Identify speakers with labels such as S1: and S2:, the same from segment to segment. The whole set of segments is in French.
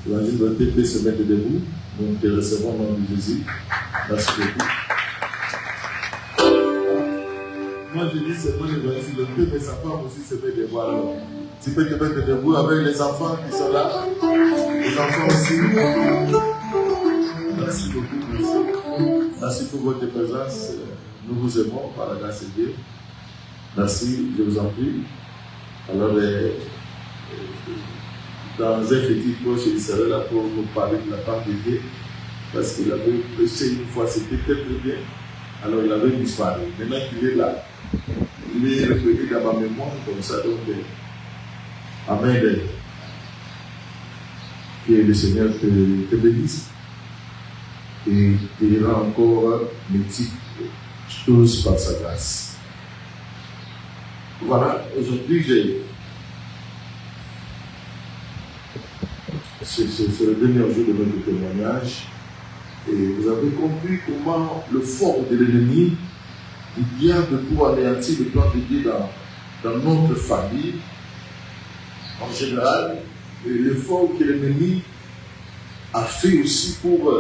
S1: L'évangile de TP se mettre debout. Nous te recevons au nom de Jésus. Merci beaucoup. Moi je dis seulement l'évangile de TP, mais sa femme aussi se met debout. Alors, tu peux te mettre debout avec les enfants qui sont là. Les enfants aussi. Merci beaucoup. Merci. Merci pour votre présence. Nous vous aimons par la grâce de Dieu. Merci, je vous en prie. Alors, dans un petit proche, il serait là pour nous parler de la part de Dieu. Parce qu'il avait prêché une fois, c'était très très bien. Alors, il avait disparu. Maintenant qu'il est là, il est revenu dans ma mémoire comme ça. Donc, Amen. Que le Seigneur te bénisse et te dira encore multiples choses par sa grâce. Voilà, aujourd'hui, c'est le dernier jour de notre témoignage et vous avez compris comment le fort de l'ennemi il vient de pouvoir anéantir le plan de Dieu dans notre famille en général et l'effort que l'ennemi a fait aussi pour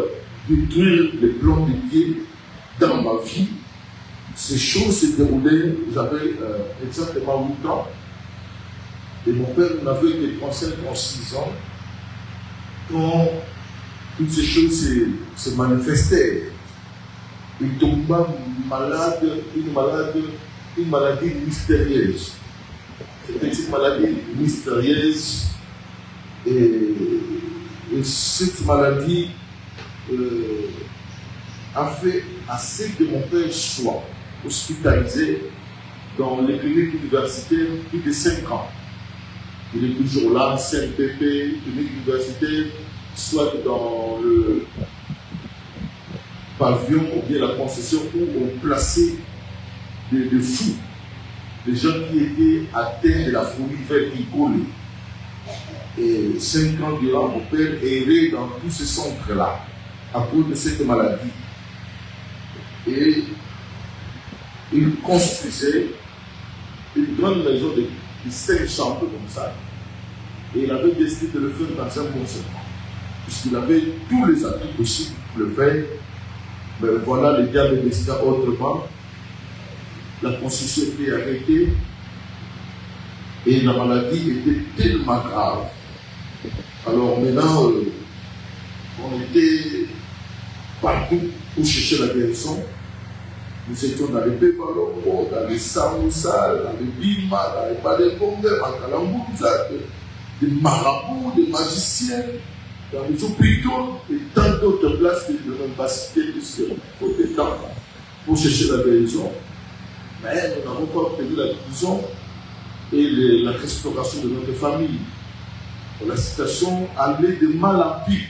S1: détruire le plan de Dieu dans ma vie. Ces choses se déroulaient, j'avais exactement 8 ans et mon père n'avait que 35-36 ans quand toutes ces choses se manifestaient. Il tomba malade, une maladie mystérieuse. Cette petite maladie mystérieuse et cette maladie a fait assez que mon père soit hospitalisé dans les cliniques universitaires plus de 5 ans. Il est toujours là, CNPP, clinique universitaire, soit dans le pavillon ou bien la concession où on plaçait des fous, des gens qui étaient atteints de la folie verticale. Et 5 ans durant, mon père errait dans tous ces centres-là à cause de cette maladie. Et il construisait une grande maison de 5 chambres comme ça. Et il avait décidé de le faire dans un bon segment. Puisqu'il avait tous les atouts possibles pour le faire. Mais voilà, le diable décida autrement. La construction était arrêtée. Et la maladie était tellement grave. Alors maintenant, on était partout pour chercher la guérison. Nous étions dans les Pébalongo, dans les Samoussa, dans les Bima, dans les Badebongue, dans Kalambouza, des marabouts, des magiciens, dans les hôpitaux et tant d'autres places que je ne vais pas citer puisque faut des temps pour chercher la guérison. Mais nous n'avons pas obtenu la guérison et la restauration de notre famille. La situation allait de mal en pire,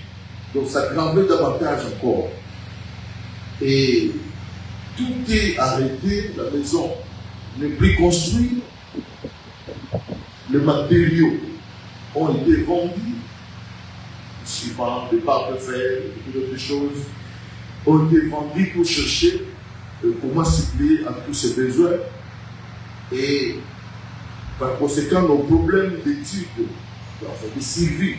S1: donc ça gravait davantage encore. Et tout est arrêté, la maison n'est plus construite, les matériaux ont été vendus, suivant des barres de fer, et d'autres choses, ont été vendus pour chercher comment suppléer à tous ces besoins. Et par conséquent, nos problèmes d'études, enfin de chirurgie,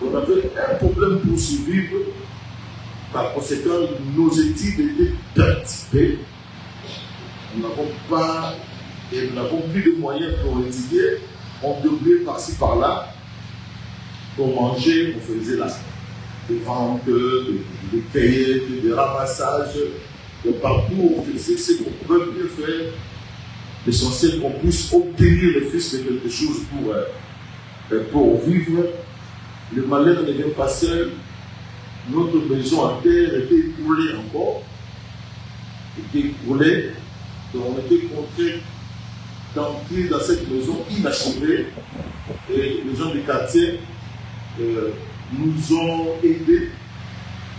S1: on avait un problème pour survivre. Par conséquent, nos études étaient perturbées. Nous n'avons plus de moyens pour étudier. On devait par-ci par-là. Pour manger, on faisait des ventes, des cahiers, des ramassages. De partout, on faisait ce qu'on pouvait mieux faire. L'essentiel qu'on puisse obtenir le fils de quelque chose pour vivre. Le malheur ne vient pas seul. Notre maison en terre était écroulée encore. Donc on était contraint d'entrer dans cette maison inachevée. Et les gens du quartier nous ont aidés.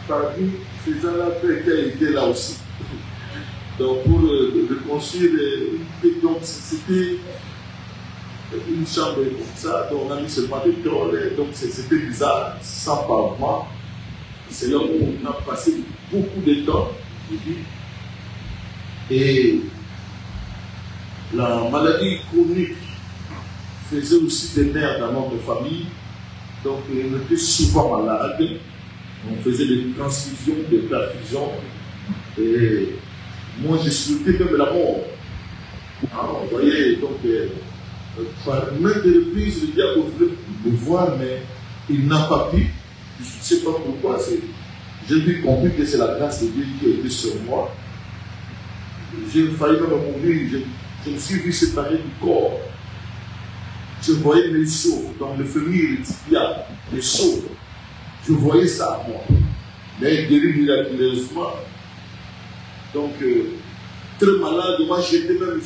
S1: Parmi ces gens-là, quelqu'un était là aussi. Donc pour reconstruire donc c'était une chambre comme ça, donc on a mis seulement des toilettes, donc c'était bizarre, sans pavement. C'est là où on a passé beaucoup de temps. Et la maladie chronique faisait aussi des nerfs dans notre famille. Donc, il était souvent malade. On faisait des transfusions, des perfusions. Et moi, je souhaitais même la mort. Vous voyez, donc, par maintes reprises, le diable voulait me voir, mais il n'a pas pu. Je ne sais pas pourquoi. J'ai vu compris que c'est la grâce de Dieu qui a été sur moi. J'ai failli même mourir. Je me suis vu séparé du corps. Je voyais mes seaux dans le féminin, il y a des seaux. Je voyais ça à moi. Mais guéri miraculeusement. Donc, très malade, moi j'étais même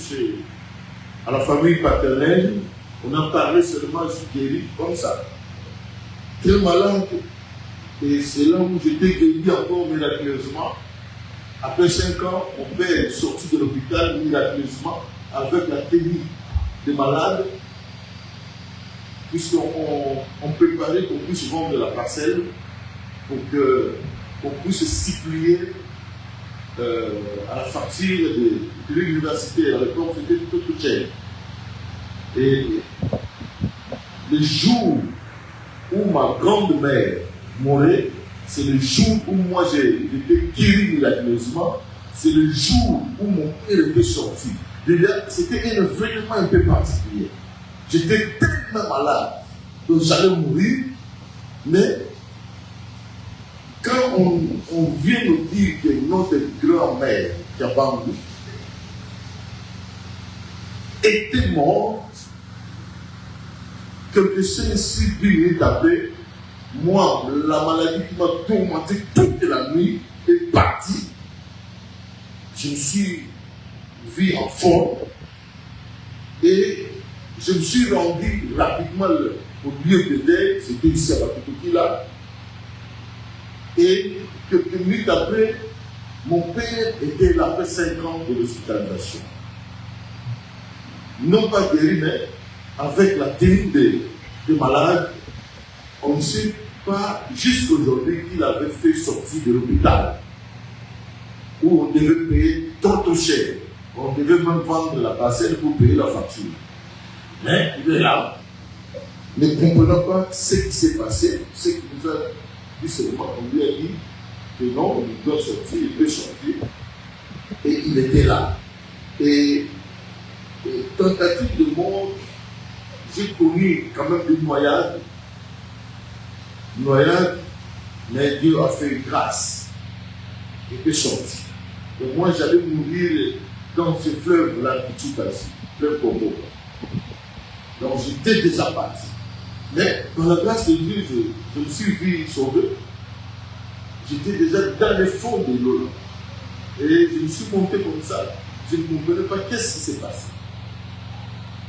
S1: à la famille paternelle. On a parlé seulement, je suis guéri comme ça. Très malade. Et c'est là où j'étais guéri encore miraculeusement. Après 5 ans, mon père est sorti de l'hôpital miraculeusement avec la tenue des malades, puisqu'on préparait qu'on puisse vendre la parcelle pour qu'on puisse stipuler à la facture de l'université. À l'époque, c'était tout cher. Et le jour où ma grande-mère mourait, c'est le jour où moi j'ai été guéri miraculeusement, c'est le jour où mon père était sorti. C'était un événement un peu particulier. J'étais tellement malade que j'allais mourir, mais quand on vient nous dire que notre grand-mère, Kabangou, était morte, quelques 5-6 minutes après, moi, la maladie qui m'a tourmenté toute la nuit est partie. Je me suis vu en forme et je me suis rendu rapidement au lieu de deuil, c'était ici à Bakotouki là. Et quelques minutes après, mon père était là après 5 ans de l'hospitalisation. Non pas guéri, mais avec la tenue des malades, on ne sait pas jusqu'aujourd'hui qu'il avait fait sortir de l'hôpital où on devait payer trop cher. On devait même vendre la parcelle pour payer la facture. Mais il est là, ne comprenant pas ce qui s'est passé, ce qui nous a dit seulement, on lui a dit que non, il doit sortir, il peut sortir. Et il était là. Et tentative de mort, j'ai connu quand même une noyade, mais Dieu a fait une grâce. Il peut sortir. Et moi, j'allais mourir dans ce fleuve-là, fleuve Congo. Donc, j'étais déjà parti. Mais, dans la grâce de Dieu, je me suis vu sauvé. J'étais déjà dans le fond de l'eau. Et je me suis monté comme ça. Je ne comprenais pas qu'est-ce qui s'est passé.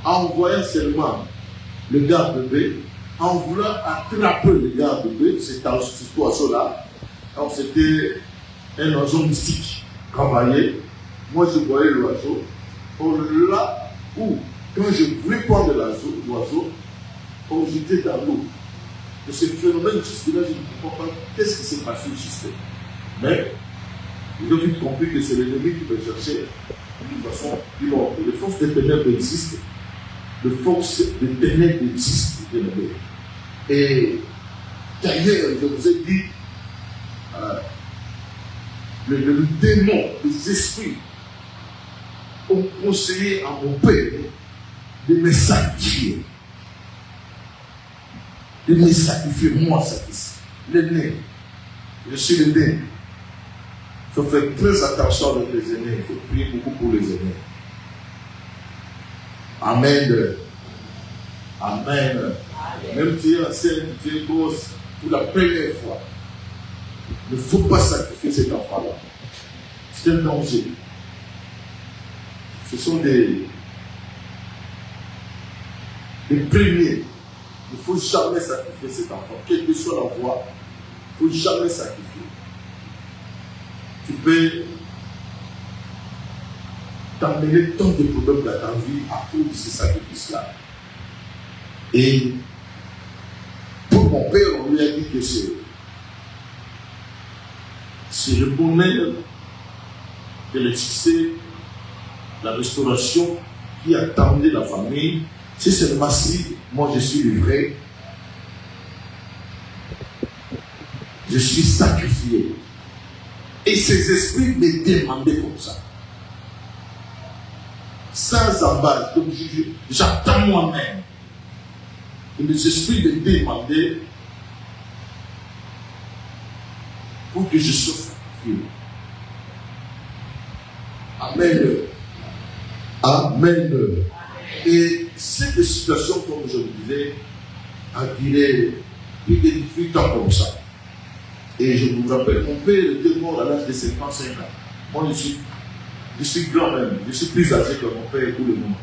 S1: En voyant seulement le garde-bœuf, en voulant attraper le garde-bœuf, cette oiseau-là, alors c'était un oiseau mystique, travaillé. Moi, je voyais l'oiseau. Là où, quand je voulais prendre l'oiseau, j'étais dans l'eau. Et ce phénomène, jusque-là, je ne comprends pas qu'est-ce qui s'est passé juste. Mais, ils ont vite compris que c'est l'ennemi qui me cherchait. De toute façon, les forces des ténèbres existent. Les forces des ténèbres existent. Et d'ailleurs, je vous ai dit, le démon, les esprits ont conseillé à mon père de me sacrifier. De me sacrifier, moi, sacrifier. Les nez. Je suis le nez. Il faut faire très attention avec les aînés. Il faut prier beaucoup pour les aînés. Amen. Amen. Même si tu es ancien, tu es gosse, pour la première fois, il ne faut pas sacrifier cet enfant-là. C'est un danger. Ce sont des premiers. Il ne faut jamais sacrifier cet enfant. Quelle que soit la voie, il ne faut jamais sacrifier. Tu peux t'emmener tant de problèmes dans ta vie à cause de ce sacrifice-là. Et pour mon père, on lui a dit que c'est le bonheur de le succès, la restauration qui attendait la famille. Si seulement si moi je suis livré, je suis sacrifié. Et ces esprits me demandaient comme ça. Sans embâche, donc j'attends moi-même. Et les esprits me demandaient pour que je sois sacrifié. Amen. Amen. Et cette situation, comme je vous disais, a duré plus de 18 ans comme ça. Et je vous rappelle, mon père était mort à l'âge de 55 ans. Moi, je suis grand même, je suis plus âgé que mon père tout le monde.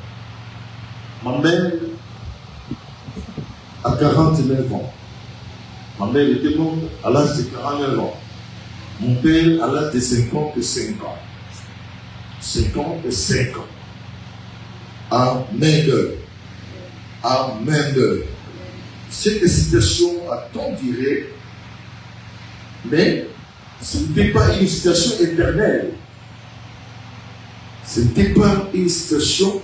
S1: Ma mère a 49 ans. Ma mère était morte à l'âge de 49 ans. Mon père à l'âge de 55 ans. 55 ans. Amen. Amen. Cette situation a tant duré, mais ce n'était pas une situation éternelle. Ce n'était pas une situation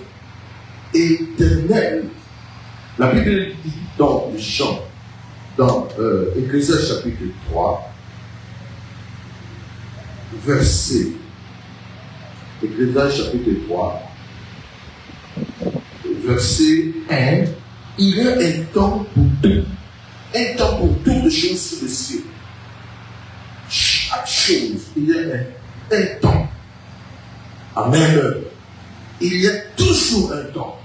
S1: éternelle. La Bible dit dans Jean, dans Ecclésiaste chapitre 3, verset, Ecclésiaste chapitre 3, verset 1, il y a un temps pour tout. Un temps pour toutes les choses sur le ciel. Chaque chose, il y a un temps. Amen. Il y a toujours un temps.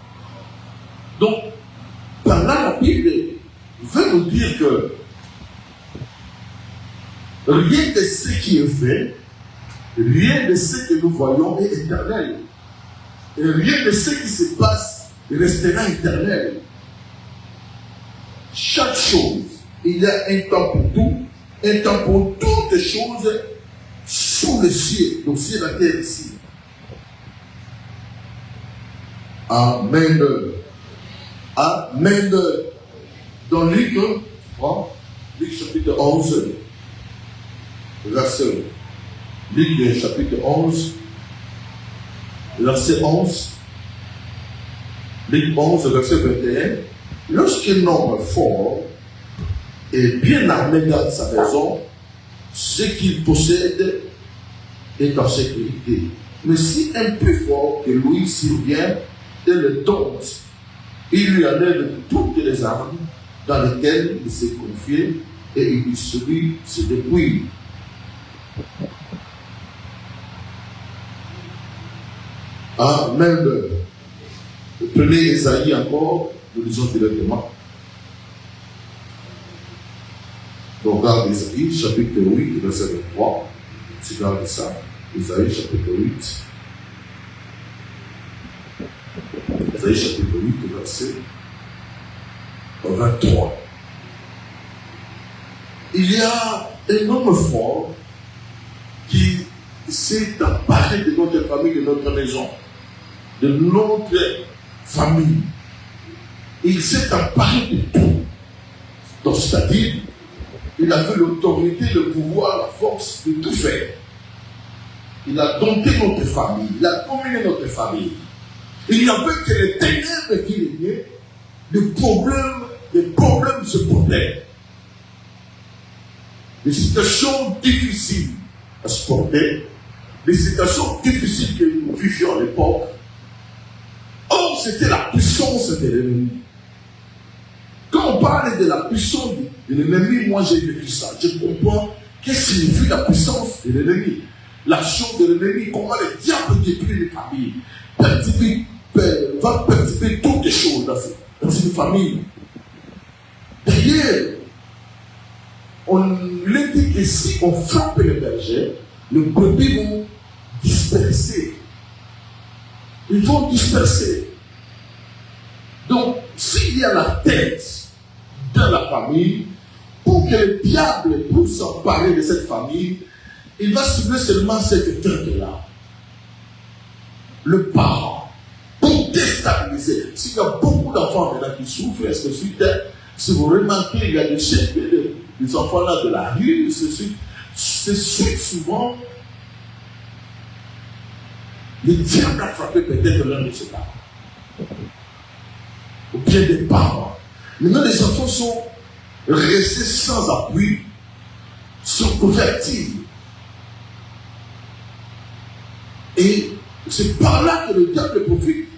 S1: Donc, par là, la Bible veut nous dire que rien de ce qui est fait, rien de ce que nous voyons est éternel. Et rien de ce qui se passe restera éternel. Chaque chose, il y a un temps pour tout, un temps pour toutes les choses sous le ciel, donc c'est la terre ici. Amen. Amen. Dans Luc, Luc chapitre 11, verset. Luc chapitre 11, verset 11. Luc 11, verset 21. Lorsqu'un homme fort est bien armé dans sa maison, ce qu'il possède est en sécurité. Mais si un peu fort que lui survient et le dompte, il lui enlève toutes les armes dans lesquelles il s'est confié et il celui se dépouille. Amen. Prenez Esaïe encore, nous lisons directement. Donc, regarde Esaïe, chapitre 8, verset 23. Tu regardes ça. Esaïe, chapitre 8. Esaïe, chapitre 8, verset 23. Il y a un homme fort qui s'est emparé de notre famille, de notre maison, de notre famille. Il s'est emparé de tout. Donc, c'est-à-dire, il avait l'autorité, le pouvoir, la force de tout faire. Il a dompté notre famille, il a dominé notre famille. Il n'y avait que les ténèbres qui régnaient, les problèmes se posaient. Les situations difficiles à se porter, les situations difficiles que nous vivions à l'époque. Or, c'était la puissance de l'ennemi. Quand on parle de la puissance de l'ennemi, moi j'ai vécu ça. Je comprends qu'est-ce que signifie la puissance de l'ennemi. L'action de l'ennemi, comment le diable détruit les familles, va perturber toutes les choses dans une famille. D'ailleurs, on lui dit que si on frappe les bergers, les brebis vont disperser. Ils vont disperser. Donc, s'il y a la tête dans la famille, pour que le diable puisse s'emparer de cette famille, il va cibler seulement cette tête-là. Le parent. Pour déstabiliser. S'il y a beaucoup d'enfants maintenant qui souffrent, est-ce que si vous remarquez, il y a des enfants là de la rue, c'est souvent le diable a frappé peut-être l'un de ses parents. Ou bien des parents. Maintenant, les enfants sont restés sans appui, sont convertis. Et c'est par là que le diable profite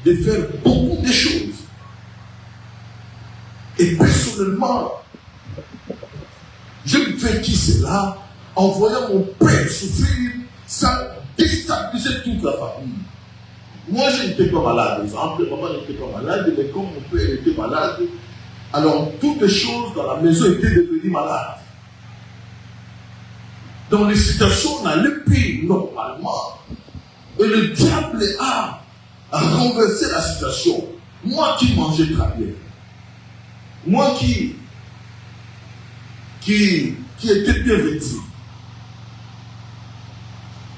S1: de faire beaucoup de choses. Et personnellement, j'ai vécu cela en voyant mon père souffrir, ça déstabilisait toute la famille. Moi, je n'étais pas malade, exemple, maman n'était pas malade, mais comme mon père était malade, alors toutes les choses dans la maison étaient devenues malades. Dans les situations, on allait pire normalement. Et le diable a renversé la situation. Moi qui mangeais très bien, moi qui était bien vêtu,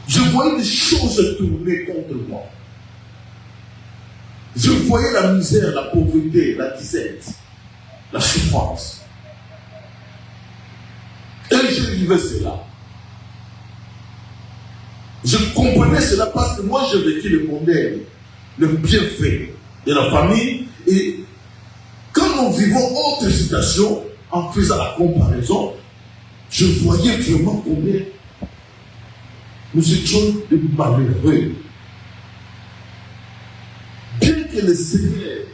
S1: je voyais des choses tourner contre moi. Je voyais la misère, la pauvreté, la disette, la souffrance. Et je vivais cela. Je comprenais cela parce que moi j'ai vécu le modèle, le bienfait de la famille. Et quand nous vivons autre situation, en faisant la comparaison, je voyais vraiment combien nous étions des malheureux. Bien que le Seigneur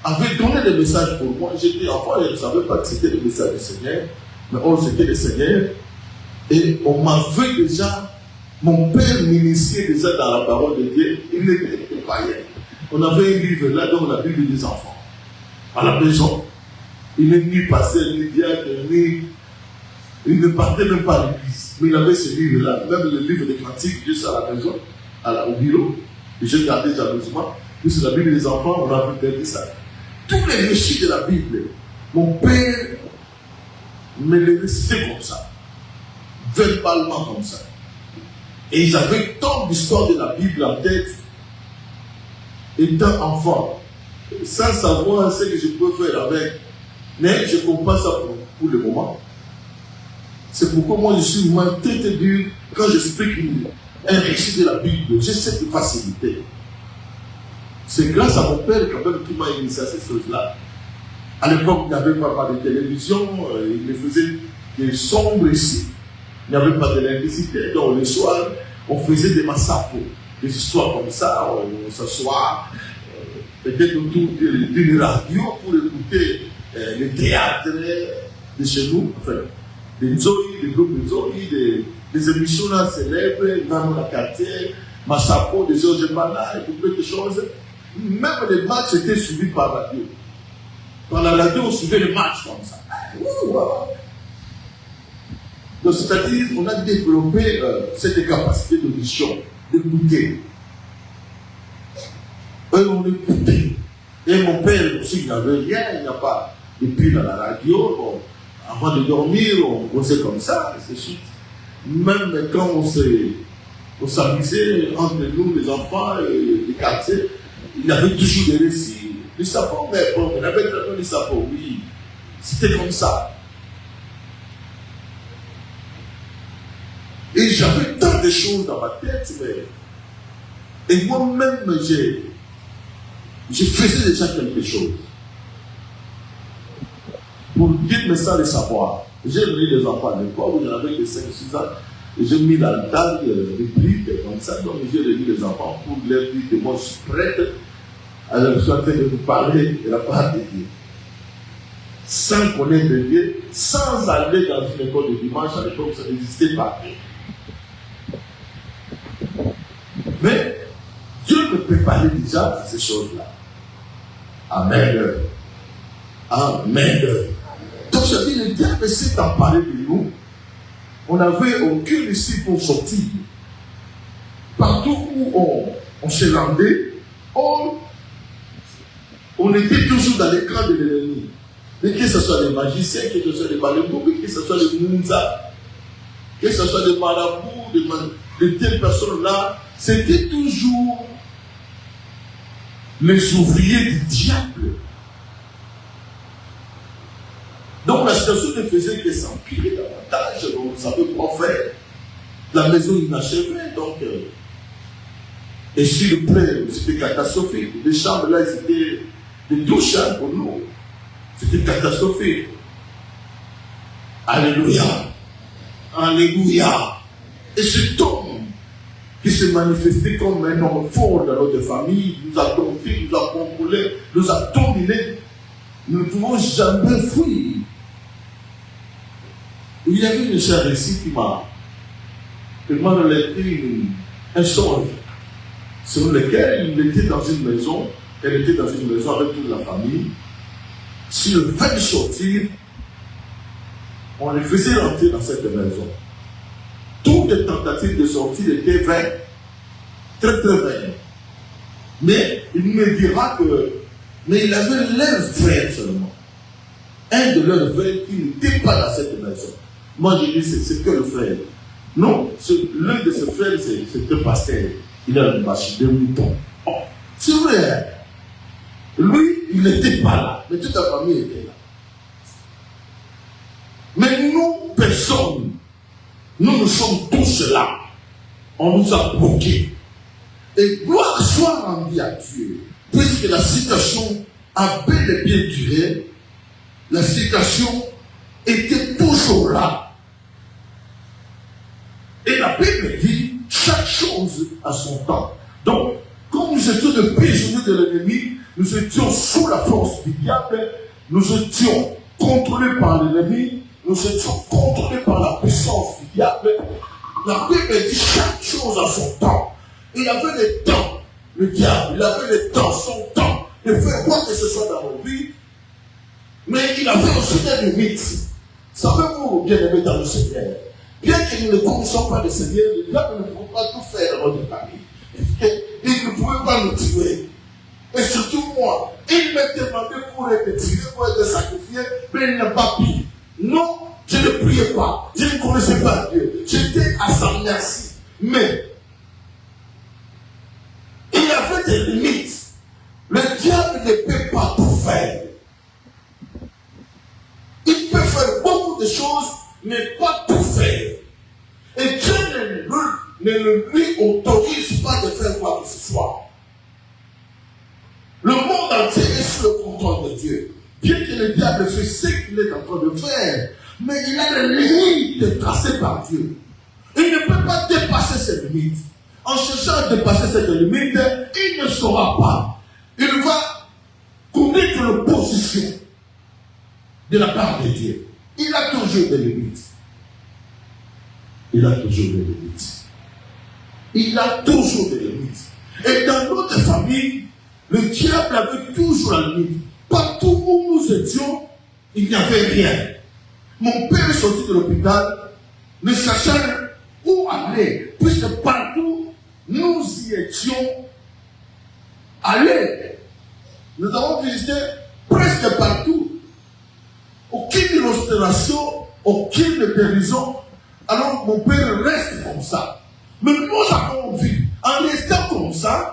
S1: avait donné le message pour moi, j'étais enfant et je ne savais pas que c'était le message du Seigneur, mais c'était le Seigneur. Et on m'avait déjà, mon père m'initiait déjà dans la parole de Dieu, il n'était pas païen. On avait un livre là, dans la Bible des enfants, à la maison. Il n'est ni pasteur, ni diacre, il ne partait même pas à l'église. Mais il avait ce livre-là, même le livre des cantiques, juste à la maison, au bureau. Et je gardais jalousement. Puis sur la Bible des enfants, on a perdu ça. Tous les récits de la Bible, mon père me les récitait comme ça, verbalement comme ça. Et j'avais tant d'histoires de la Bible en tête, étant enfant, sans savoir ce que je peux faire avec. Mais je ne comprends pas ça pour le moment. C'est pourquoi moi je suis moins tête dure quand j'explique un récit de la Bible. J'ai cette facilité. C'est grâce à mon père quand même qui m'a initié à ces choses-là. À l'époque, il n'y avait pas de télévision, il ne faisait que sombre ici. Il n'y avait pas d'électricité. Donc le soir, on faisait des massacres, des histoires comme ça, on s'assoit peut-être autour d'une radio pour écouter le théâtre de chez nous, enfin, des groupes de Nzoi, des émissions là célèbres, dans le quartier, Massako, des Georges Bana, et toutes de choses. Même les matchs étaient suivis par la radio. Dans la radio, on suivait les matchs comme ça. Donc, c'est-à-dire, on a développé cette capacité d'audition, d'écouter. On écoutait. Et mon père aussi, il n'avait rien, il n'y a pas. Et puis, dans la radio, avant de dormir, on causait comme ça, et c'est suite. Même quand on s'amusait entre nous, les enfants, et les quartiers, il y avait toujours des récits. Le sapon, mais bon, on avait le sapon, oui. C'était comme ça. Et j'avais tant de choses dans ma tête, mais... Et moi-même, je faisais déjà quelque chose. Pour dire, mais sans le savoir. J'ai mis les enfants à l'école, où il y en avait que 5-6 ans. Et j'ai mis dans le tas des briques, comme ça. Donc j'ai réuni les enfants pour leur dire que moi je suis prête. Alors je suis en train de vous parler de la part de Dieu. Sans connaître Dieu, sans aller dans une école de dimanche, à l'époque ça n'existait pas. Mais Dieu me préparait déjà à ces choses-là. Amen. Amen. Donc je dis, le diable s'est emparé de nous. On n'avait aucune issue pour sortir. Partout où on se rendait, on était toujours dans l'écran de l'ennemi. Mais que ce soit les magiciens, que ce soit les balébous, que ce soit les mounza, que ce soit des marabouts, de telles personnes-là, c'était toujours les ouvriers du diable. Donc la situation ne faisait que s'empirer davantage, on ne savait pas faire. La maison inachevée, donc. Et sur le prêt, c'était catastrophique. Les chambres là, c'était des douches pour nous. C'était catastrophique. Alléluia. Alléluia. Et cet homme qui s'est manifesté comme un homme fort dans notre famille, nous a dompté, nous a contrôlé, nous a dominé, nous ne pouvons jamais fuir. Il y avait une sœur ici qui m'a relaté un songe sur lequel il était dans une maison, elle était dans une maison avec toute la famille. S'il venait sortir, on les faisait rentrer dans cette maison. Toutes les tentatives de sortir étaient vaines, très très vaines. Mais il me dira que, mais il avait l'un frère seulement. Un de leurs frères qui n'était pas dans cette maison. Moi je dis c'est que le frère. Non, l'un de ses frères c'est un pasteur. Il a une machine de mouton. Oh, c'est vrai. Lui, il n'était pas là, mais toute la famille était là. Mais nous, personne, nous sommes tous là. On nous a bloqués. Et gloire soit rendue à Dieu. Puisque la situation a bel et bien duré, la situation était toujours là. Et la Bible dit, chaque chose a son temps. Donc, quand nous étions de prisonniers de l'ennemi, nous étions sous la force du diable, nous étions contrôlés par l'ennemi, nous étions contrôlés par la puissance du diable. La Bible dit chaque chose a son temps. Il avait le temps, le diable, il avait le temps, son temps, de faire quoi que ce soit dans nos vies. Mais il avait aussi des limites. Savez-vous, bien-aimés dans le Seigneur, bien que nous ne connaissions pas le Seigneur, le diable ne pouvait pas tout faire dans notre famille. Il ne pouvait pas nous tuer. Et surtout moi, il m'a demandé pour être tiré, pour être sacrifié, mais il n'a pas pu. Non, je ne priais pas, je ne connaissais pas Dieu. J'étais à sa merci. Mais il y avait des limites. Le diable ne peut pas tout faire. Il peut faire beaucoup de choses, mais pas tout faire. Et Dieu ne lui autorise pas de faire quoi que ce soit. Le monde entier est sous le contrôle de Dieu. Bien que le diable fait ce qu'il est en train de faire, mais il a les limites tracées par Dieu. Il ne peut pas dépasser ces limites. En cherchant à dépasser cette limite, il ne saura pas. Il va connaître l'opposition de la part de Dieu. Il a toujours des limites. Il a toujours des limites. Il a toujours des limites. Et dans notre famille, le diable avait toujours la limite. Partout où nous étions, il n'y avait rien. Mon père est sorti de l'hôpital, ne sachant où aller, puisque partout nous y étions allés. Nous avons visité presque partout. Aucune illustration, aucune guérison. Alors mon père reste comme ça. Mais nous avons vu, en restant comme ça,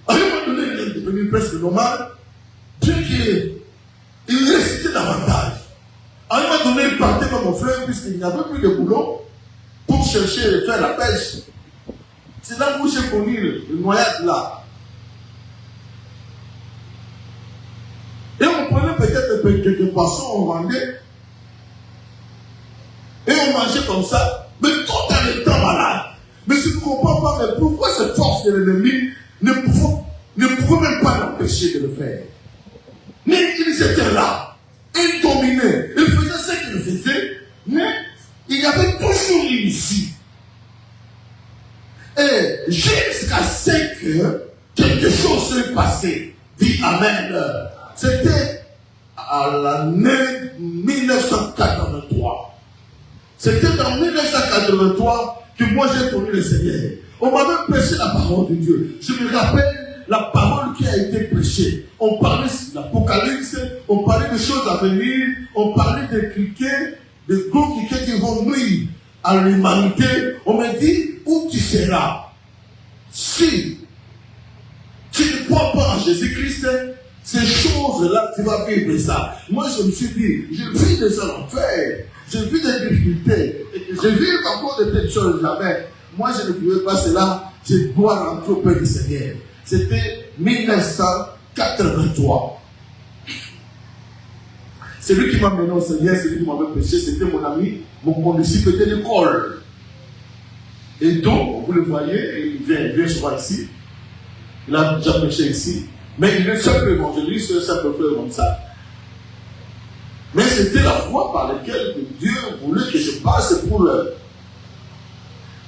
S1: à un moment donné, il est devenu presque normal, bien qu'il restait davantage. À un moment donné, il partait comme mon frère, puisqu'il n'y avait plus de boulot, pour chercher et faire la pêche. C'est là où j'ai connu le noyade là. Et on prenait peut-être quelques poissons, on vendait. Et on mangeait comme ça. Mais tout en étant malade. Mais je ne comprends pas, mais pourquoi cette force de l'ennemi ne pouvait même pas l'empêcher de le faire. Mais ils étaient là. Ils dominaient. Ils faisaient ce qu'ils faisaient. Mais il y avait toujours l'initie. Et jusqu'à ce que quelque chose s'est passé. Dit Amen. C'était à l'année 1983. C'était en 1983 que moi j'ai connu le Seigneur. On m'avait prêché la parole de Dieu. Je me rappelle la parole qui a été prêchée. On parlait de l'Apocalypse, on parlait de choses à venir, on parlait de criquets, de gros criquets qui vont nuire à l'humanité. On me dit, où tu seras? Si tu ne crois pas en Jésus-Christ, ces choses-là, tu vas vivre ça. Moi, je me suis dit, je vis déjà l'enfer, je vis des difficultés, je vis encore de telles choses jamais. Moi, je ne pouvais pas cela, je dois rentrer auprès du Seigneur. C'était 1983. C'est lui qui m'a mené au Seigneur, c'est lui qui m'avait prêché, c'était mon ami, mon condisciple de l'école. Et donc, vous le voyez, il vient souvent ici. Il a déjà prêché ici. Mais il est simplement, je dis simplement comme ça. Mais c'était la voie par laquelle Dieu voulait que je passe pour eux.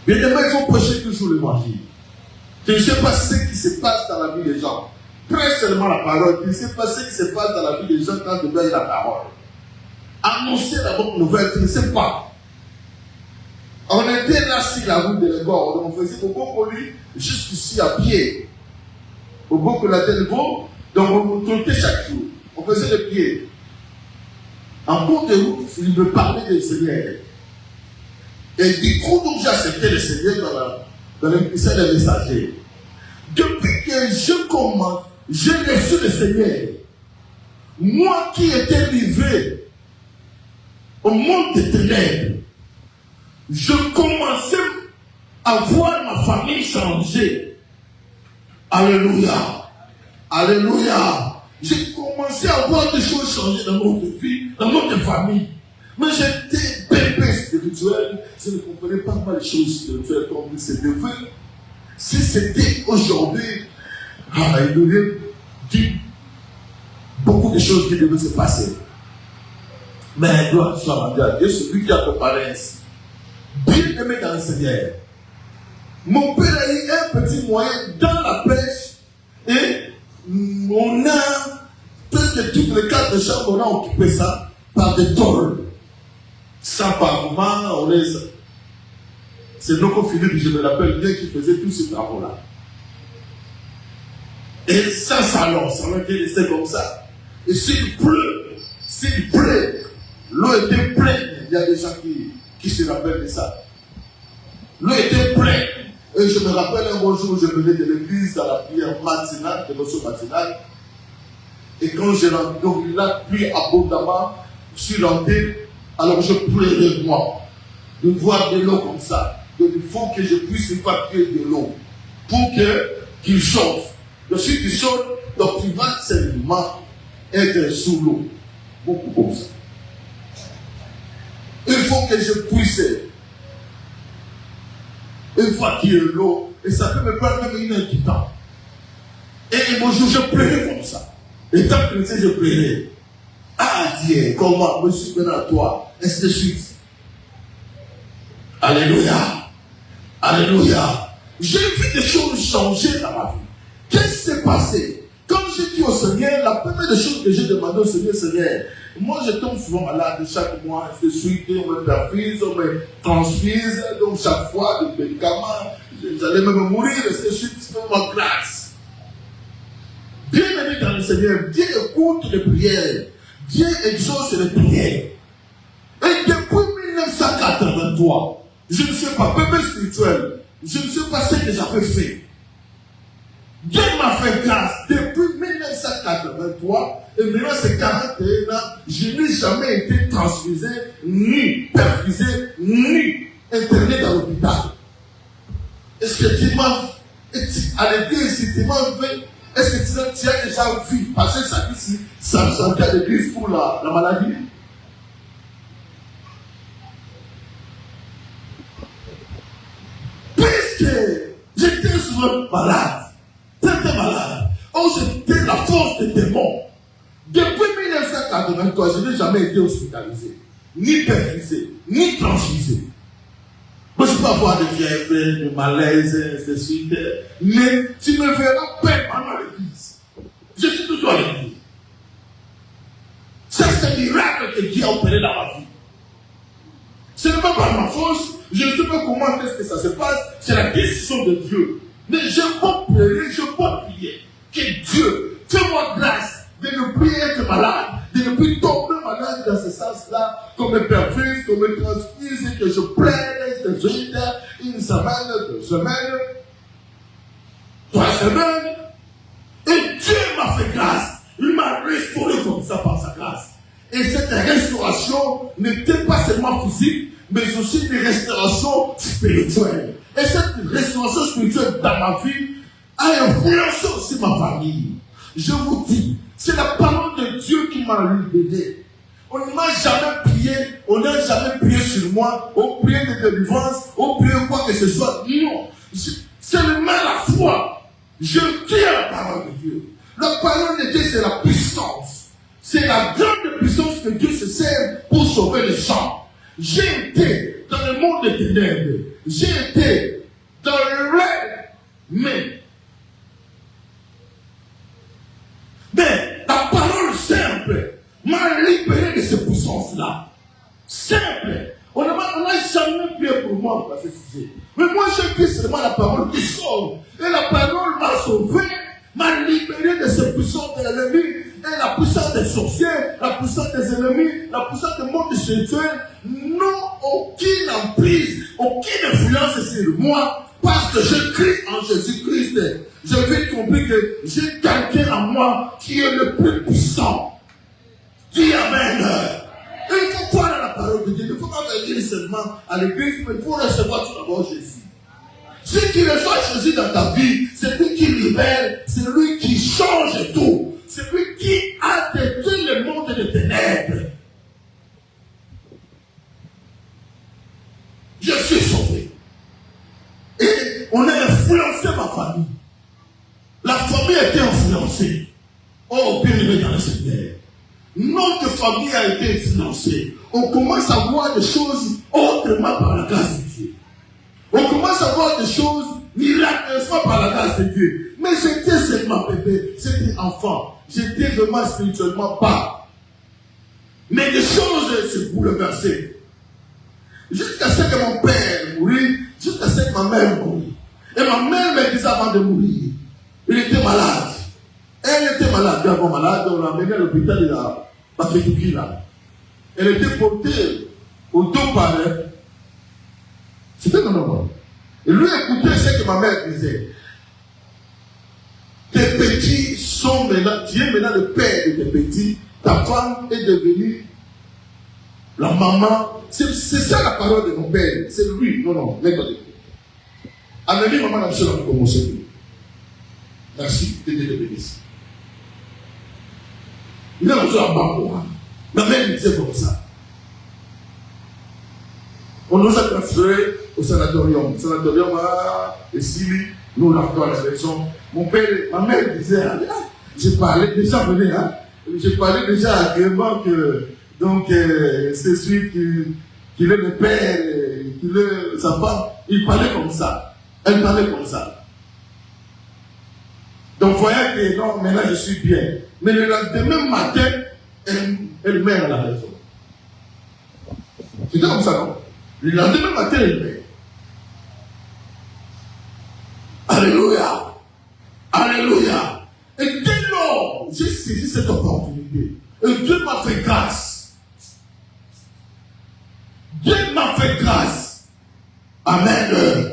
S1: Bien aimé, il faut prêcher toujours l'évangile. Tu ne sais pas ce qui se passe dans la vie des gens. Prêche seulement la parole. Tu ne sais pas ce qui se passe dans la vie des gens quand tu donnes la parole. Annoncer la bonne nouvelle, tu ne sais pas. On était là sur la route de l'Égor. On faisait beaucoup pour lui, jusqu'ici à pied. Au bord de la Téléphone, donc on trouvait chaque jour. On faisait le pied. En cours de route, il me parlait du Seigneur. Et du coup, donc j'ai accepté le Seigneur dans le ministère des messagers. Depuis que je commence, j'ai reçu le Seigneur. Moi qui étais livré au monde des ténèbres, je commençais à voir ma famille changer. Alléluia. Alléluia. J'ai commencé à voir des choses changer dans notre vie, dans notre famille. Mais j'étais bébé spirituel. Je ne comprenais pas mal les choses spirituelles comme il se devait. Si c'était aujourd'hui, il y aurait dit beaucoup de choses qui devaient se passer. Mais gloire soit à Dieu, celui qui a préparé ainsi. Bien aimé dans le Seigneur. Mon père a eu un petit moyen dans la pêche et on a presque toutes les 4 chambres, on a occupé ça par des tôles. Sans pavement, on est. C'est Noko Philippe, je me rappelle bien, qui faisait tous ces travaux-là. Et sans salon qui est resté comme ça. Et s'il pleut, l'eau était pleine. Il y a des gens qui se rappellent de ça. L'eau était pleine. Et je me rappelle un bon jour où je venais de l'église dans la prière matinale, de l'émotion matinale. Et quand j'ai rentré, donc il a plu abondamment, je suis rentré, alors je pleurais moi, de voir de l'eau comme ça. Donc il faut que je puisse évacuer de l'eau pour qu'il chauffe. Lorsque tu chauffes, donc tu vas seulement être sous l'eau. Beaucoup comme ça. Il faut que je puisse évacuer l'eau. Et ça peut me prendre même une heure du temps. Et mon jour, je pleurais comme ça. Et tant que je pleurais. Ah Dieu, comment me suis venu à toi? Ainsi de suite. Alléluia. Alléluia. J'ai vu des choses changer dans ma vie. Qu'est-ce qui s'est passé? Quand j'ai dit au Seigneur, la première des choses que j'ai demandé au Seigneur, Seigneur, moi je tombe souvent malade chaque mois, je suis, on me perfuse, on me transfuse, donc chaque fois, des médicaments, j'allais même mourir, je suis ma grâce. Bien aimé dans le Seigneur, Dieu écoute les prières, Dieu exauce les prières. Et depuis 1983, je ne sais pas, bébé spirituel, je ne sais pas ce que j'avais fait. Dieu m'a fait grâce depuis 1983 et maintenant c'est 41 ans. Je n'ai jamais été transfusé, ni perfusé, ni interné dans l'hôpital. Est-ce que tu m'as, à l'église, si tu m'as fait, est-ce que tu as déjà vu passer sa vie, ça à l'église pour la maladie? Puisque j'étais souvent malade. C'était malade. Oh, c'était la force des démons. Depuis 1983, je n'ai jamais été hospitalisé, ni perfusé, ni transfusé. Moi, je peux avoir des fièvres, des malaises, ainsi de suite. Mais tu me verras permanent à l'église. Je suis toujours à l'église. Ça, c'est un miracle que Dieu a opéré dans ma vie. Ce n'est pas par ma force. Je ne sais pas comment est-ce que ça se passe. C'est la décision de Dieu. Mais je peux pleurer, je peux prier. Que Dieu, fais-moi grâce de ne plus être malade, de ne plus tomber malade dans ce sens-là, qu'on me perfuse, qu'on me transfuse, que je plaide, que je une semaine, 2 semaines, 3 semaines. Et Dieu m'a fait grâce. Il m'a restauré comme ça par sa grâce. Et cette restauration n'était pas seulement physique, mais aussi une restauration spirituelle. Et cette restauration spirituelle dans ma vie a influencé aussi ma famille. Je vous dis, c'est la parole de Dieu qui m'a libéré. On ne m'a jamais prié, on n'a jamais prié sur moi, on prié de délivrance, on prié quoi que ce soit. Non, seulement la foi. Je tiens la parole de Dieu. La parole de Dieu, c'est la puissance. C'est la grande puissance que Dieu se sert pour sauver les gens. J'ai été dans le monde des ténèbres. J'ai été dans le rêve. Mais la parole simple m'a libéré de ces puissances-là. Simple. On n'a jamais prié pour moi dans ce sujet. Mais moi, j'ai pris seulement la parole qui sauve. Et la parole m'a sauvé, m'a libéré de ces puissances de l'ennemi. Et la puissance des sorciers, la puissance des ennemis, la puissance du monde spirituel n'ont aucune emprise, aucune influence sur moi. Parce que je crie en Jésus-Christ. Je vais compris que j'ai quelqu'un en moi qui est le plus puissant. Dis Amen. Et il faut croire à la parole de Dieu. Il ne faut pas venir seulement à l'église, mais il faut recevoir tout d'abord Jésus. Si tu reçois Jésus dans ta vie, c'est lui qui libère, c'est lui qui change tout. C'est lui qui a détruit le monde des ténèbres. Je suis sauvé. Et on a influencé ma famille. La famille a été influencée. Oh, bien-aimé dans le Seigneur. Notre famille a été influencée. On commence à voir des choses autrement par la grâce de Dieu. On commence à voir des choses miraculeusement par la grâce de Dieu. Mais j'étais seulement bébé, j'étais enfant. J'étais vraiment spirituellement bas. Mais des choses se bouleversaient. Jusqu'à ce que mon père mourit, jusqu'à ce que ma mère mourit. Et ma mère me disait avant de mourir, il était malade. Elle était malade, d'abord malade, on l'a emmenée à l'hôpital de la Patrick là. Elle était portée au dos par elle. C'était normal. Et lui écoutait ce que ma mère disait. Tes petits sont maintenant, tu es maintenant le père de tes petits, ta femme est devenue la maman. C'est ça la parole de mon père. C'est lui. Non, l'écoutez. Amenez maman dans le commencer. Merci, que Dieu te bénisse. Il a reçu un bas. Ma mère me disait comme ça. On nous a transférés au sanatorium. Le sanatorium a Sili, nous l'avons à la maison. Mon père, ma mère disait, j'ai parlé déjà, j'ai parlé déjà à Clément que donc c'est celui qui est le père, qui est sa femme. Il parlait comme ça. Elle parlait comme ça. Donc voyez que non, maintenant je suis bien. Mais le lendemain matin, elle meurt à la maison. C'était comme ça, non? Le lendemain matin, elle meurt. Alléluia. Alléluia. Et dès lors, j'ai saisi cette opportunité. Et Dieu m'a fait grâce. Dieu m'a fait grâce. Amen.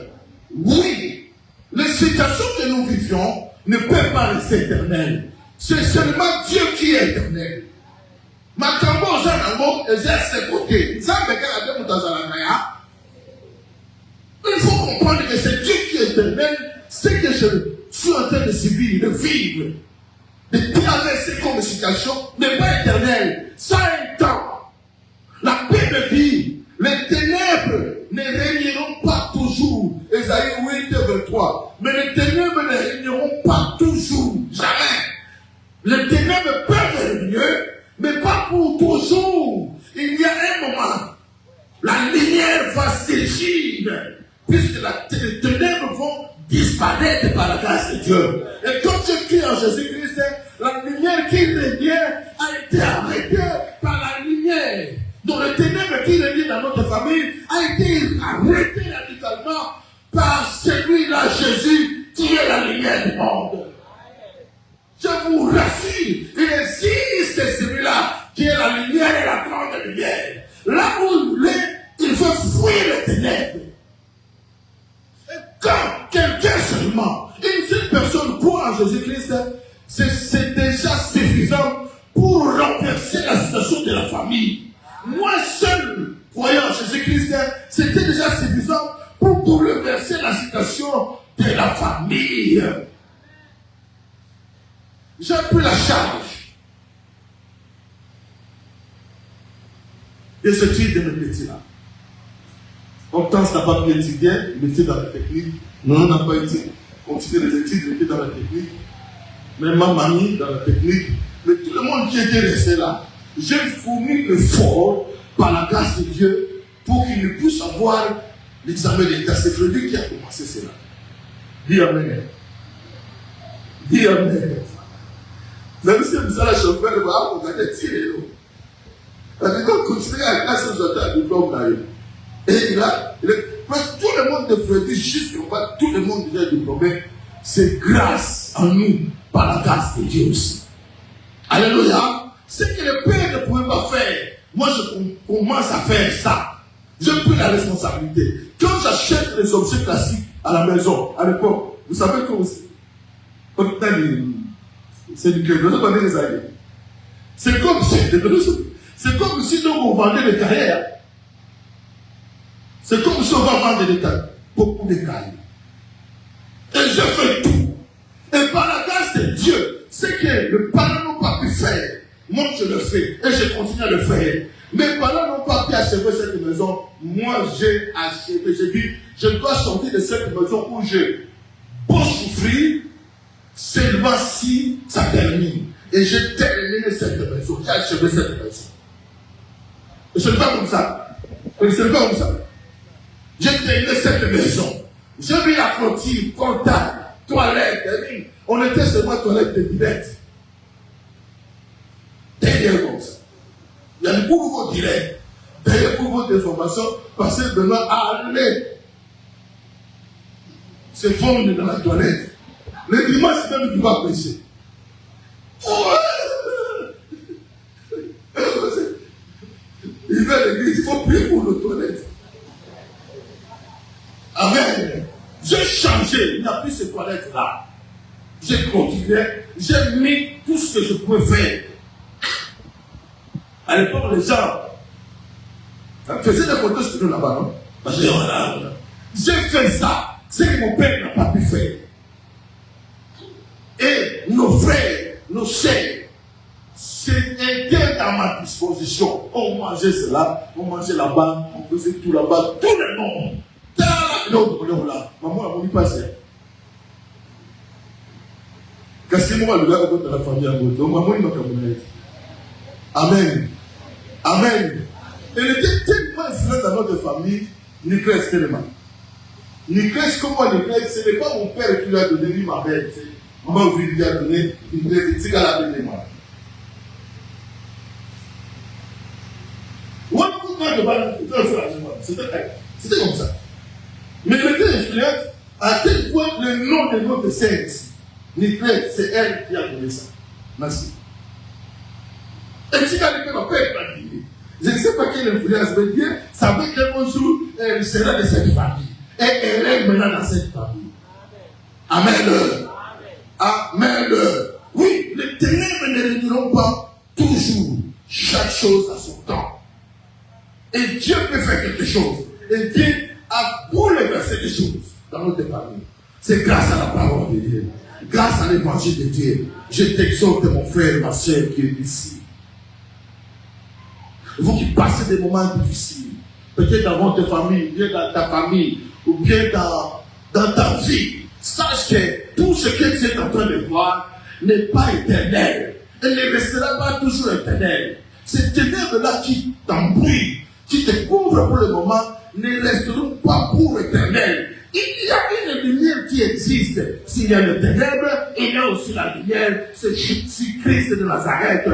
S1: Oui, les situations que nous vivions ne peuvent pas rester éternelles. C'est seulement Dieu qui est éternel. Makambo Zanango exerce ses côtés. Il faut comprendre que c'est Dieu qui est éternel. Ce que je suis en train de subir, de vivre, de traverser comme situation n'est pas éternel. Ça a un temps. La Bible dit, les ténèbres ne régneront pas toujours. Ésaïe 8, 23. Mais les ténèbres ne régneront pas toujours. Jamais. Les ténèbres peuvent régner, mais pas pour toujours. Il y a un moment. La lumière va s'égir, puisque les ténèbres vont disparaître par la grâce de Dieu. Et quand je crie en Jésus-Christ, la lumière qui régnait a été arrêtée par la lumière. Donc le ténèbre qui régnait dans notre famille a été arrêté radicalement par celui-là, Jésus, qui est la lumière du monde. Je vous rassure, il existe celui-là qui est la lumière et la grande lumière. Là où il est, il veut fuir les ténèbres. Et quand quelqu'un seulement, une seule personne croit en Jésus-Christ, c'est déjà suffisant pour renverser la situation de la famille. Moi seul, croyant en Jésus-Christ, c'était déjà suffisant pour bouleverser la situation de la famille. J'ai pris la charge. des études de mes métiers là. Hortense n'a pas pu étudier, il était dans la technique. Non, on n'a pas continué les études, il était dans la technique. Mais ma mamie dans la technique. Mais tout le monde qui était resté là, j'ai fourni l'effort par la grâce de Dieu pour qu'il ne puisse avoir l'examen d'État. C'est Frédéric qui a commencé cela. Dis Amen. Dis Amen. Même si vous allez chauffeur, vous allez tirer l'eau. Parce que continuer à la classe de l'auteur du diplôme d'ailleurs. Et tout le monde de Frédéric, jusqu'à tout le monde déjà diplômé, c'est grâce à nous, par la grâce de Dieu aussi. Alléluia. Ce que le Père ne pouvait pas faire, moi je commence à faire ça. J'ai pris la responsabilité. Quand j'achète les objets classiques à la maison, à l'époque, vous savez que c'est du crédit, c'est comme si nous on vendait des cahiers. C'est comme si on va vendre des cahiers, beaucoup de cahiers. Et je fais tout. Et par la grâce de Dieu, c'est que le parent n'a pas pu faire. Moi, je le fais. Et je continue à le faire. Mes parents n'ont pas pu achever cette maison. Moi, j'ai achevé. J'ai dit, je dois sortir de cette maison où j'ai beau souffrir, seulement si ça termine. Et j'ai terminé cette maison. J'ai achevé cette maison. Et ce n'est pas comme ça. Et ce n'est pas comme ça. J'ai terminé cette maison. J'ai mis la clôture, contact, toilette. On était seulement toilette de billette. Derrière comme ça. Il y a beaucoup vos directs. Derrière pour votre information, parce que maintenant, allez se fondre dans la toilette. Le dimanche, même tu vas prêcher. Il va à l'église, il faut prier pour nos toilettes. Amen. J'ai changé, il n'y a plus ces toilettes-là. J'ai continué, j'ai mis tout ce que je pouvais faire. À l'époque, les gens faisaient des photos sur nous là-bas, non? Parce que voilà. J'ai fait ça, ce que mon père n'a pas pu faire. Et nos frères, nos sœurs, c'était dans ma disposition. On mangeait cela, on mangeait là-bas, on faisait tout là-bas, tout le monde. Maman, on n'y passait. Qu'est-ce que moi, le gars de la famille à Boto, maman, il m'a camouflé. Amen. Amen. Elle était tellement influente dans notre famille, Nicolas tellement. Nicolas, comme moi, Nicolas, ce n'est pas mon père qui lui a donné, lui, ma belle. Maman lui a donné une critique à la belle moi. C'était comme ça. Mais elle était influente à tel point le nom de notre sainte, Nicolas, c'est elle qui a donné ça. Merci. Et si elle était ma père, je ne sais pas quelle influence, mais Dieu savait qu'un jour, elle sera de cette famille. Et elle est maintenant dans cette famille. Amen. Amen. Oui, les ténèbres ne régneront pas toujours. Chaque chose a son temps. Et Dieu peut faire quelque chose. Et Dieu a bouleversé des choses dans notre famille. C'est grâce à la parole de Dieu. Grâce à l'évangile de Dieu. Je t'exhorte, mon frère, ma soeur qui est ici. Vous qui passez des moments difficiles, peut-être dans votre famille, bien dans ta famille, ou bien dans ta vie, sache que tout ce que tu es en train de voir n'est pas éternel. Et ne restera pas toujours éternel. Ces ténèbres-là qui t'embrouillent, qui te couvrent pour le moment, ne resteront pas pour éternel. Il y a une lumière qui existe. S'il y a le ténèbre, il y a aussi la lumière. C'est Christ de Nazareth.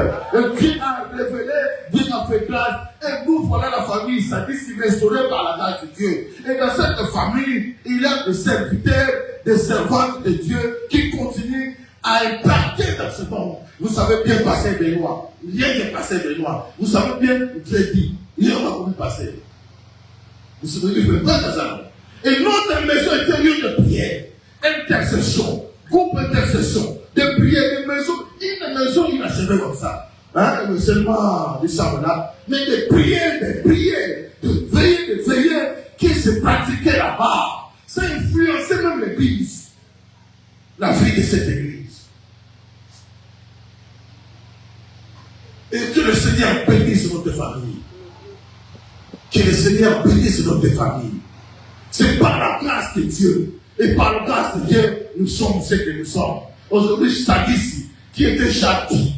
S1: Dieu a révélé, Dieu a fait grâce. Et nous, voilà la famille, ça dit s'il restauré par la grâce de Dieu. Et dans cette famille, il y a des serviteurs, des servantes de Dieu qui continuent à impacter dans ce monde. Vous savez bien passer Benoît. Rien que passer Benoît. Vous savez bien Crédit. Il y en a combien passé. Vous savez que je ne peux pas dans un. Et notre maison est un lieu de prière, intercession, groupe d'intercession, de prière, de maison, une maison inachevée comme ça. Hein, seulement des chambres là, mais de prières, de veiller, qui se pratiquaient là-bas. Ça influençait même l'église, la vie de cette église. Et que le Seigneur bénisse notre famille. Que le Seigneur bénisse notre famille. C'est par la grâce de Dieu. Et par la grâce de Dieu, nous sommes ce que nous sommes. Aujourd'hui, Sadis, qui était gentil,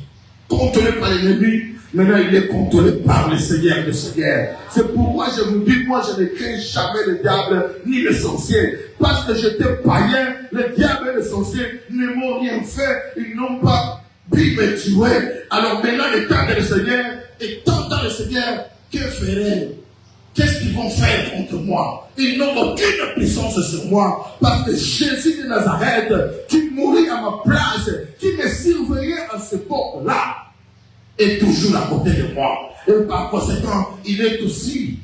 S1: contrôlé par l'ennemi, maintenant il est contrôlé par le Seigneur de Seigneur. C'est pourquoi je vous dis, moi je ne crains jamais le diable ni le sorcier. Parce que j'étais païen, le diable et le sorcier ne m'ont rien fait. Ils n'ont pas pu me tuer. Alors maintenant, le temps de le Seigneur, et tant dans le Seigneur, que ferai-je? Qu'est-ce qu'ils vont faire contre moi? Ils n'ont aucune puissance sur moi. Parce que Jésus de Nazareth, qui mourit à ma place, qui me surveillait à ce port-là, est toujours à côté de moi. Et par conséquent, il est aussi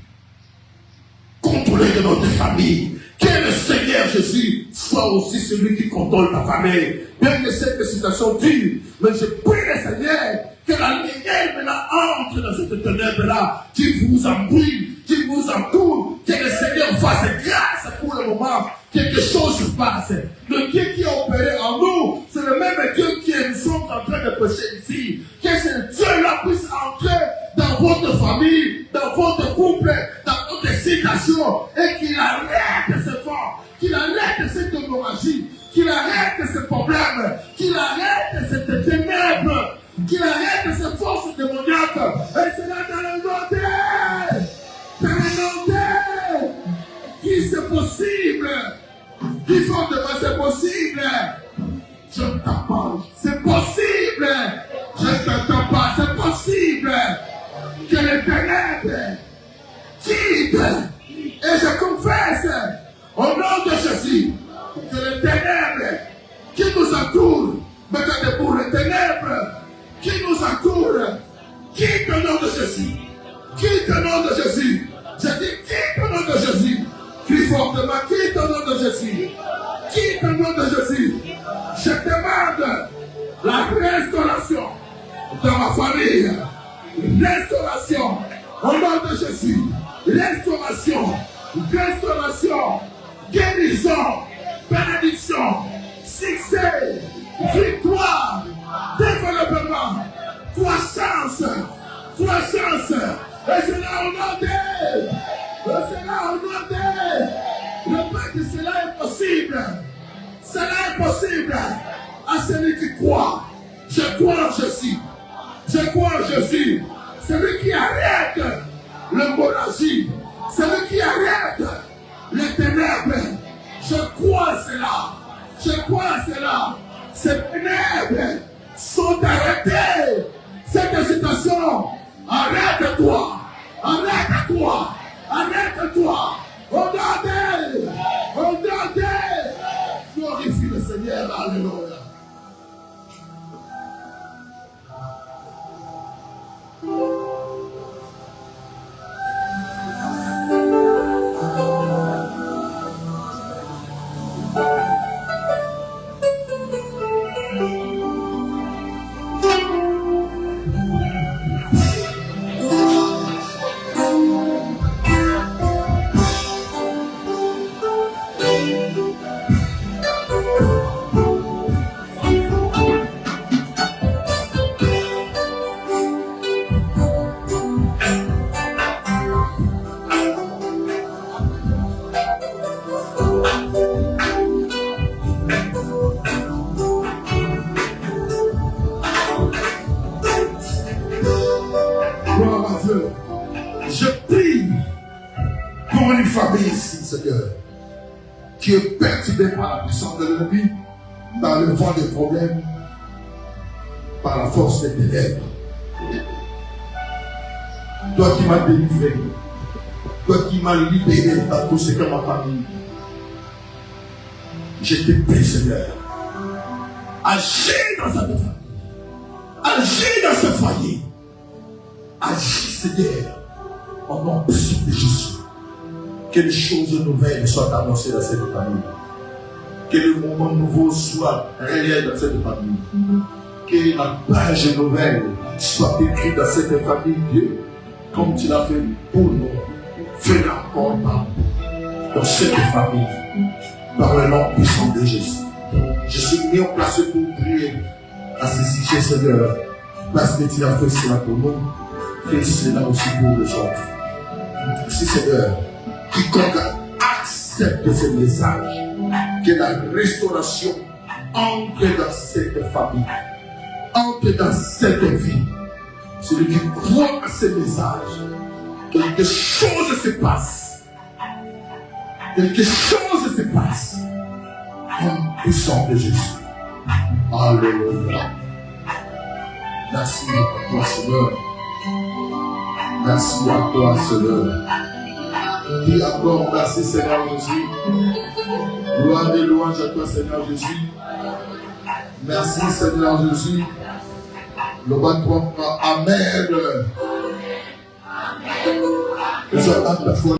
S1: contrôlé de notre famille. Que le Seigneur Jésus soit aussi celui qui contrôle ta famille. Bien que cette situation dure, mais je prie le Seigneur que la lumière maintenant entre dans cette ténèbre-là, qui vous embrouille, qui vous entoure, que le Seigneur fasse grâce pour le moment, quelque chose se passe. Le Dieu qui a opéré en nous, c'est le même Dieu qui nous sommes en train de prêcher ici. Que ce Dieu-là puisse entrer dans votre famille, dans votre couple, dans votre situation, et qu'il arrête ce vent, qu'il arrête cette hémorragie, qu'il arrête ce problème, qu'il arrête cette ténèbre, qu'il arrête cette force démoniaque. Et c'est là dans le nom qui c'est possible. Qui font de moi c'est possible. Je ne t'entends pas. C'est possible. Je ne t'entends pas. C'est possible. Que les ténèbres quittent. Et je confesse au nom de Jésus que les ténèbres qui nous entourent, mettez pour les ténèbres qui nous entourent, quitte au nom de Jésus. Quitte au nom de Jésus. Je dis quitte au nom de Jésus. Crie fortement, quitte au nom de Jésus. Quitte au nom de Jésus. Je demande la restauration dans ma famille. Restauration au nom de Jésus. Restauration. Restauration. Guérison. Bénédiction. Succès. Victoire. Développement. Croissance. Croissance. Et c'est là au nom de. C'est là au nom de. Répète, cela est possible. Cela est possible. À celui qui croit. Je crois en Jésus. Je crois en Jésus. Celui qui arrête l'hémorragie. Celui qui arrête les ténèbres. Je crois en cela. Je crois en cela. Ces ténèbres sont arrêtées. Cette situation, arrête-toi. Arrête-toi. Arrête-toi. Regardez. Regardez. Glorifie le Seigneur. Alléluia. Je prie pour une famille ici, Seigneur, qui est perturbée par la puissance de l'ennemi, dans le vent des problèmes, par la force des ténèbres. Toi qui m'as délivré, toi qui m'as libéré dans tout ce que ma famille, je te prie, Seigneur, agis dans cette famille, agis dans ce foyer, agis, Seigneur, au nom puissant de Jésus. Que les choses nouvelles soient annoncées dans cette famille. Que le moment nouveau soit réel dans cette famille. Que la page nouvelle soit écrite dans cette famille, Dieu, comme tu l'as fait pour nous. Fais-le encore dans cette famille, par le nom puissant de Jésus. Je suis mis en place pour prier à ce sujet, Seigneur, parce que tu as fait cela pour nous. Fais cela aussi pour les autres. Merci Seigneur. Quiconque accepte ce message, que la restauration entre dans cette famille, entre dans cette vie. Celui qui croit à ce message, quelque chose se passe. Quelque chose se passe. En puissant de Jésus. Alléluia. Merci à toi, Seigneur. Merci à toi, Seigneur. Dis encore merci, Seigneur Jésus. Gloire et louange à toi, Seigneur Jésus. Merci, Seigneur Jésus. Amen. Amen.